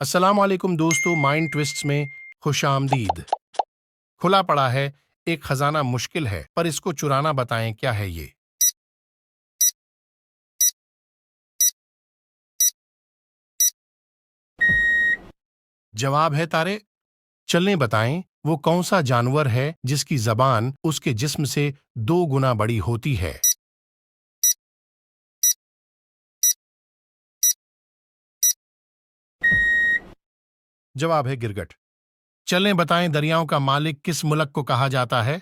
अस्सलाम वालेकुम दोस्तों, माइंड ट्विस्ट्स में खुशामदीद। खुला पड़ा है, एक खजाना मुश्किल है पर इसको चुराना, बताएं क्या है ये। जवाब है तारे। चलें बताएं, वो कौन सा जानवर है जिसकी जबान उसके जिस्म से 2 गुना बड़ी होती है। जवाब है गिरगट। चलें बताएं, दरियाओं का मालिक किस मुल्क को कहा जाता है।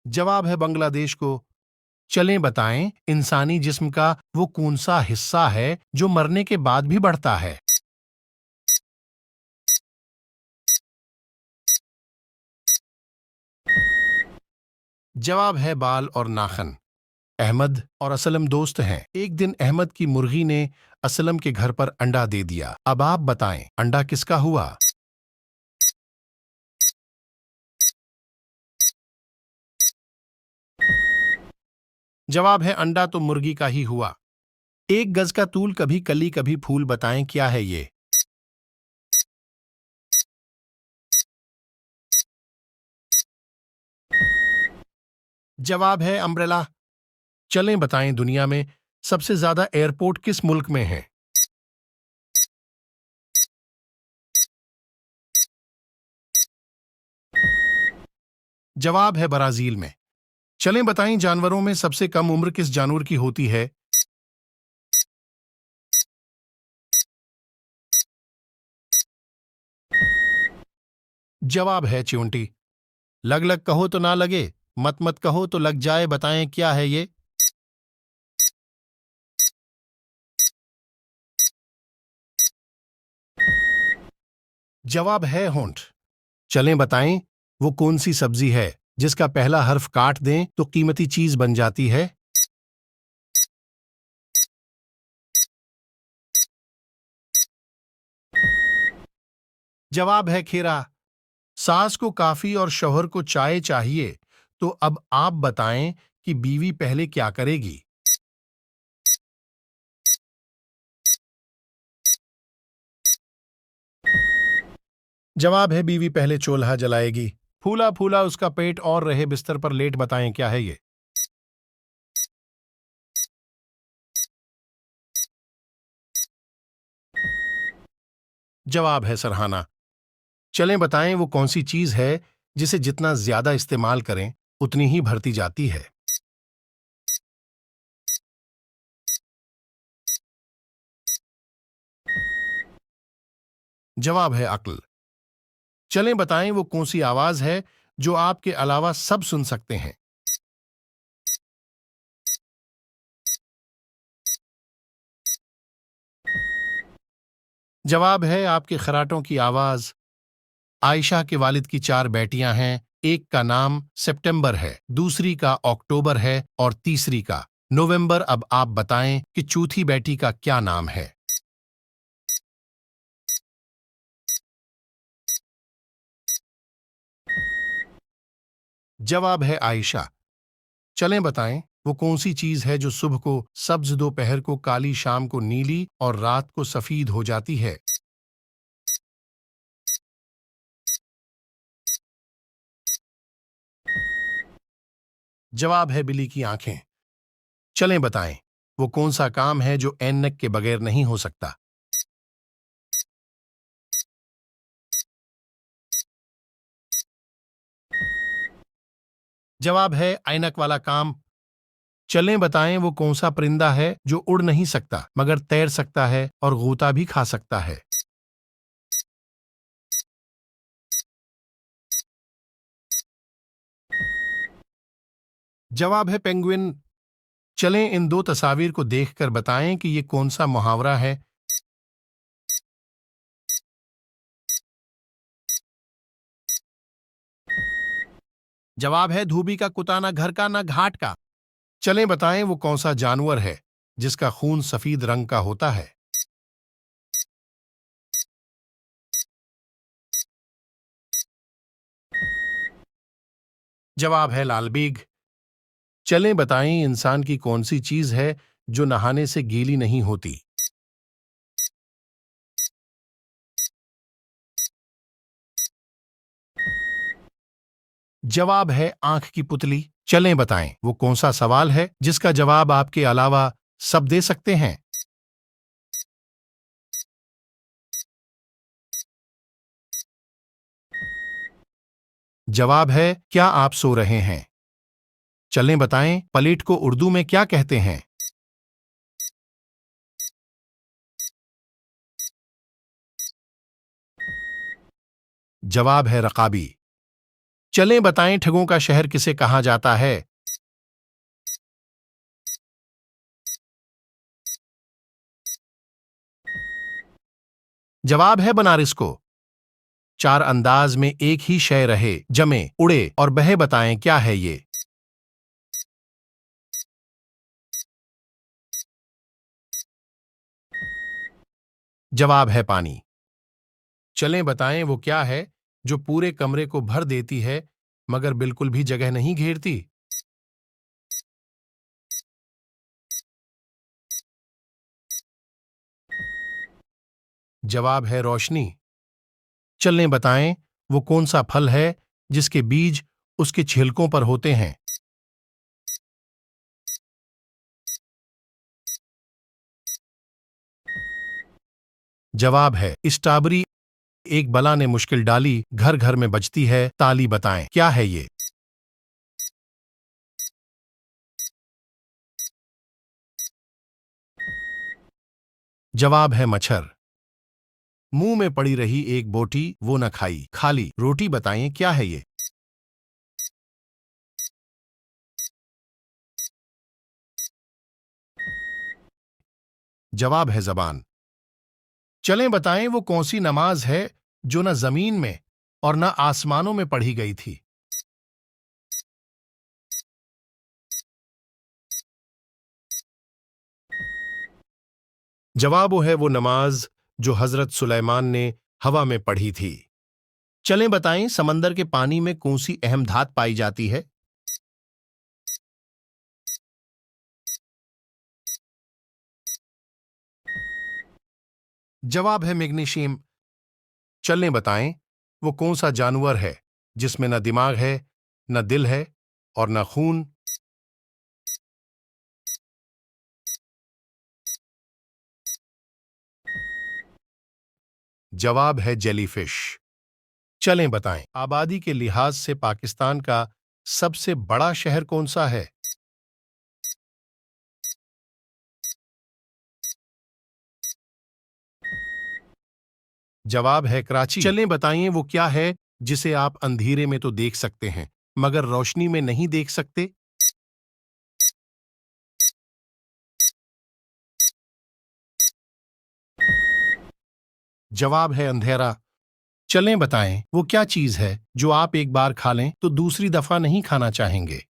जवाब है बांग्लादेश को। चलें बताएं, इंसानी जिस्म का वो कौन सा हिस्सा है जो मरने के बाद भी बढ़ता है। जवाब है बाल और नाखन। अहमद और असलम दोस्त हैं। एक दिन अहमद की मुर्गी ने असलम के घर पर अंडा दे दिया। अब आप बताएं, अंडा किसका हुआ। जवाब है अंडा तो मुर्गी का ही हुआ। एक गज का तूल कभी कली कभी फूल, बताएं क्या है ये। जवाब है अम्ब्रेला। चलें बताएं, दुनिया में सबसे ज्यादा एयरपोर्ट किस मुल्क में है। जवाब है ब्राजील में। चलें बताएं, जानवरों में सबसे कम उम्र किस जानवर की होती है। जवाब है च्यूंटी। लग लग कहो तो ना लगे, मत मत कहो तो लग जाए, बताएं क्या है ये। जवाब है होंठ। चलें बताएं, वो कौन सी सब्जी है जिसका पहला हर्फ काट दें तो कीमती चीज बन जाती है। जवाब है खीरा। सास को काफी और शौहर को चाय चाहिए, तो अब आप बताएं कि बीवी पहले क्या करेगी। जवाब है बीवी पहले चूल्हा जलाएगी। फूला फूला उसका पेट और रहे बिस्तर पर लेट, बताएं क्या है ये। जवाब है सरहाना। चलें बताएं, वो कौन सी चीज है जिसे जितना ज्यादा इस्तेमाल करें उतनी ही भरती जाती है। जवाब है अक्ल। चलें बताएं, वो कौन सी आवाज है जो आपके अलावा सब सुन सकते हैं। जवाब है आपके खराटों की आवाज। आयशा के वालिद की 4 बेटियां हैं। एक का नाम सितंबर है, दूसरी का अक्टूबर है और तीसरी का नवंबर। अब आप बताएं कि चौथी बेटी का क्या नाम है। जवाब है आयशा। चलें बताएं, वो कौन सी चीज है जो सुबह को सब्ज, दोपहर को काली, शाम को नीली और रात को सफेद हो जाती है। जवाब है बिल्ली की आंखें। चलें बताएं, वो कौन सा काम है जो ऐनक के बगैर नहीं हो सकता। जवाब है ऐनक वाला काम। चलें बताएं, वो कौन सा परिंदा है जो उड़ नहीं सकता मगर तैर सकता है और गोता भी खा सकता है। जवाब है पेंगुइन। चलें इन 2 तस्वीर को देखकर बताएं कि ये कौन सा मुहावरा है। जवाब है धोबी का कुत्ता, ना घर का ना घाट का। चलें बताएं, वो कौन सा जानवर है जिसका खून सफेद रंग का होता है। जवाब है लाल बीग। चलें बताएं इंसान की कौन सी चीज है जो नहाने से गीली नहीं होती। जवाब है आंख की पुतली। चलें बताएं वो कौन सा सवाल है जिसका जवाब आपके अलावा सब दे सकते हैं। जवाब है क्या आप सो रहे हैं। चलें बताएं प्लेट को उर्दू में क्या कहते हैं। जवाब है रकाबी। चलें बताएं ठगों का शहर किसे कहा जाता है। जवाब है बनारस को। चार अंदाज में एक ही शय रहे जमे उड़े और बहे बताएं क्या है ये। जवाब है पानी। चलें बताएं वो क्या है जो पूरे कमरे को भर देती है मगर बिल्कुल भी जगह नहीं घेरती। जवाब है रोशनी। चलें बताएं वो कौन सा फल है जिसके बीज उसके छिलकों पर होते हैं। जवाब है स्ट्रॉबेरी। एक बला ने मुश्किल डाली घर घर में बजती है ताली बताएं क्या है ये। जवाब है मच्छर। मुंह में पड़ी रही एक बोटी वो न खाई खाली रोटी बताएं क्या है ये। जवाब है जबान। चलें बताएं वो कौन सी नमाज है जो न जमीन में और न आसमानों में पढ़ी गई थी। जवाब है वो नमाज जो हजरत सुलेमान ने हवा में पढ़ी थी। चलें बताएं समंदर के पानी में कौन सी अहम धात पाई जाती है। जवाब है मैग्नीशियम। चलें बताएं वो कौन सा जानवर है जिसमें न दिमाग है न दिल है और न खून। जवाब है जेलीफिश। चलें बताएं आबादी के लिहाज से पाकिस्तान का सबसे बड़ा शहर कौन सा है। जवाब है कराची। चलें बताइए वो क्या है जिसे आप अंधेरे में तो देख सकते हैं मगर रोशनी में नहीं देख सकते। जवाब है अंधेरा। चलें बताएं वो क्या चीज है जो आप एक बार खा लें तो दूसरी दफा नहीं खाना चाहेंगे।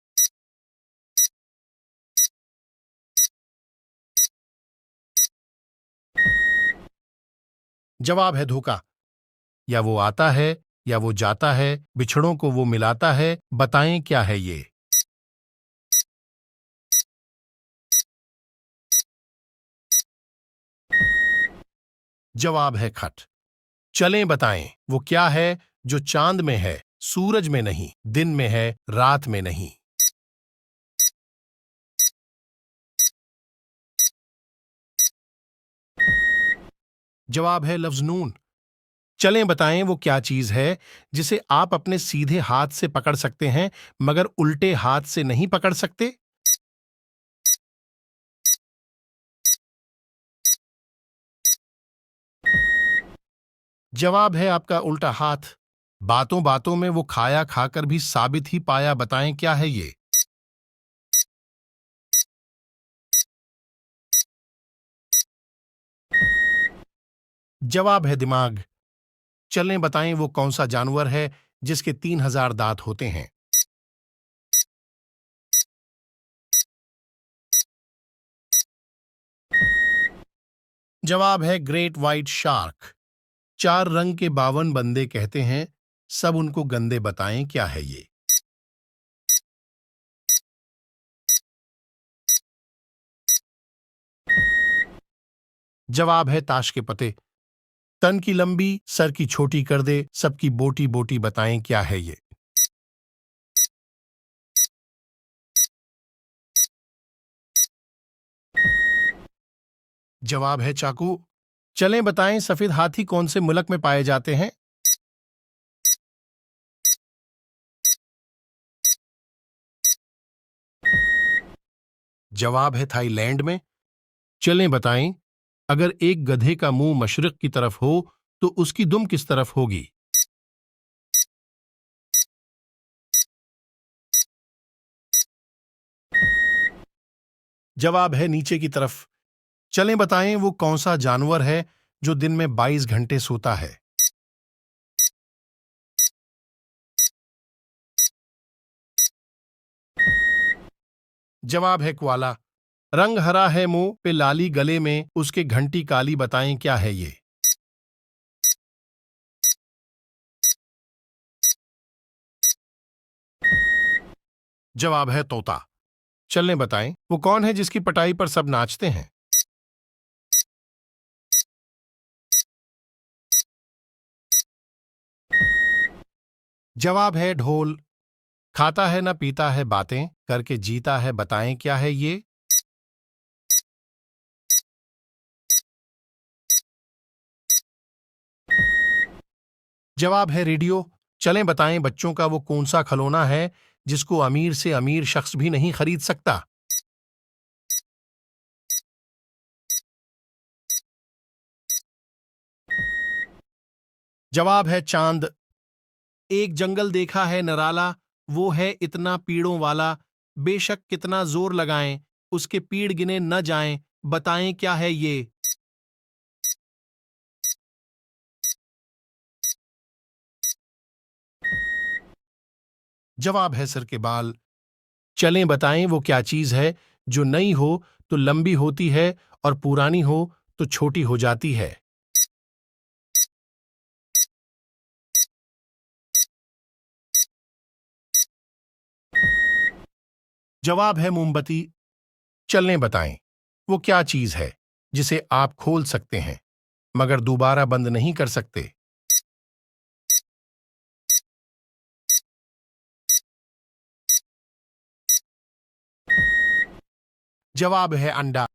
जवाब है धोखा। या वो आता है या वो जाता है बिछड़ों को वो मिलाता है बताएं क्या है ये। जवाब है खट। चलें बताएं वो क्या है जो चांद में है सूरज में नहीं दिन में है रात में नहीं। जवाब है लफ्ज नून। चलें बताएं वो क्या चीज है जिसे आप अपने सीधे हाथ से पकड़ सकते हैं मगर उल्टे हाथ से नहीं पकड़ सकते। जवाब है आपका उल्टा हाथ। बातों बातों में वो खाया खाकर भी साबित ही पाया बताएं क्या है ये। जवाब है दिमाग। चलें बताएं वो कौन सा जानवर है जिसके 3000 दांत होते हैं। जवाब है ग्रेट व्हाइट शार्क। चार रंग के 52 बंदे कहते हैं सब उनको गंदे बताएं क्या है ये। जवाब है ताश के पत्ते। तन की लंबी, सर की छोटी कर दे, सबकी बोटी बोटी, बताएं क्या है ये। जवाब है चाकू। चलें बताएं, सफेद हाथी कौन से मुल्क में पाए जाते हैं। जवाब है थाईलैंड में। चलें बताएं, अगर एक गधे का मुंह मशरिक की तरफ हो तो उसकी दुम किस तरफ होगी। जवाब है नीचे की तरफ। चलें बताएं, वो कौन सा जानवर है जो दिन में 22 घंटे सोता है। जवाब है क्वाला। रंग हरा है, मुंह पे लाली, गले में उसके घंटी काली, बताएं क्या है ये। जवाब है तोता। चलने बताएं, वो कौन है जिसकी पटाई पर सब नाचते हैं। जवाब है ढोल। खाता है ना पीता है, बातें करके जीता है, बताएं क्या है ये। जवाब है रेडियो। चलें बताएं, बच्चों का वो कौन सा खिलौना है जिसको अमीर से अमीर शख्स भी नहीं खरीद सकता। जवाब है चांद। एक जंगल देखा है नराला, वो है इतना पीड़ों वाला, बेशक कितना जोर लगाएं उसके पीड़ गिने न जाएं, बताएं क्या है ये। जवाब है सर के बाल। चलें बताएं, वो क्या चीज है जो नई हो तो लंबी होती है और पुरानी हो तो छोटी हो जाती है। जवाब है मोमबत्ती। चलें बताएं, वो क्या चीज है जिसे आप खोल सकते हैं मगर दोबारा बंद नहीं कर सकते। जवाब है अंडा।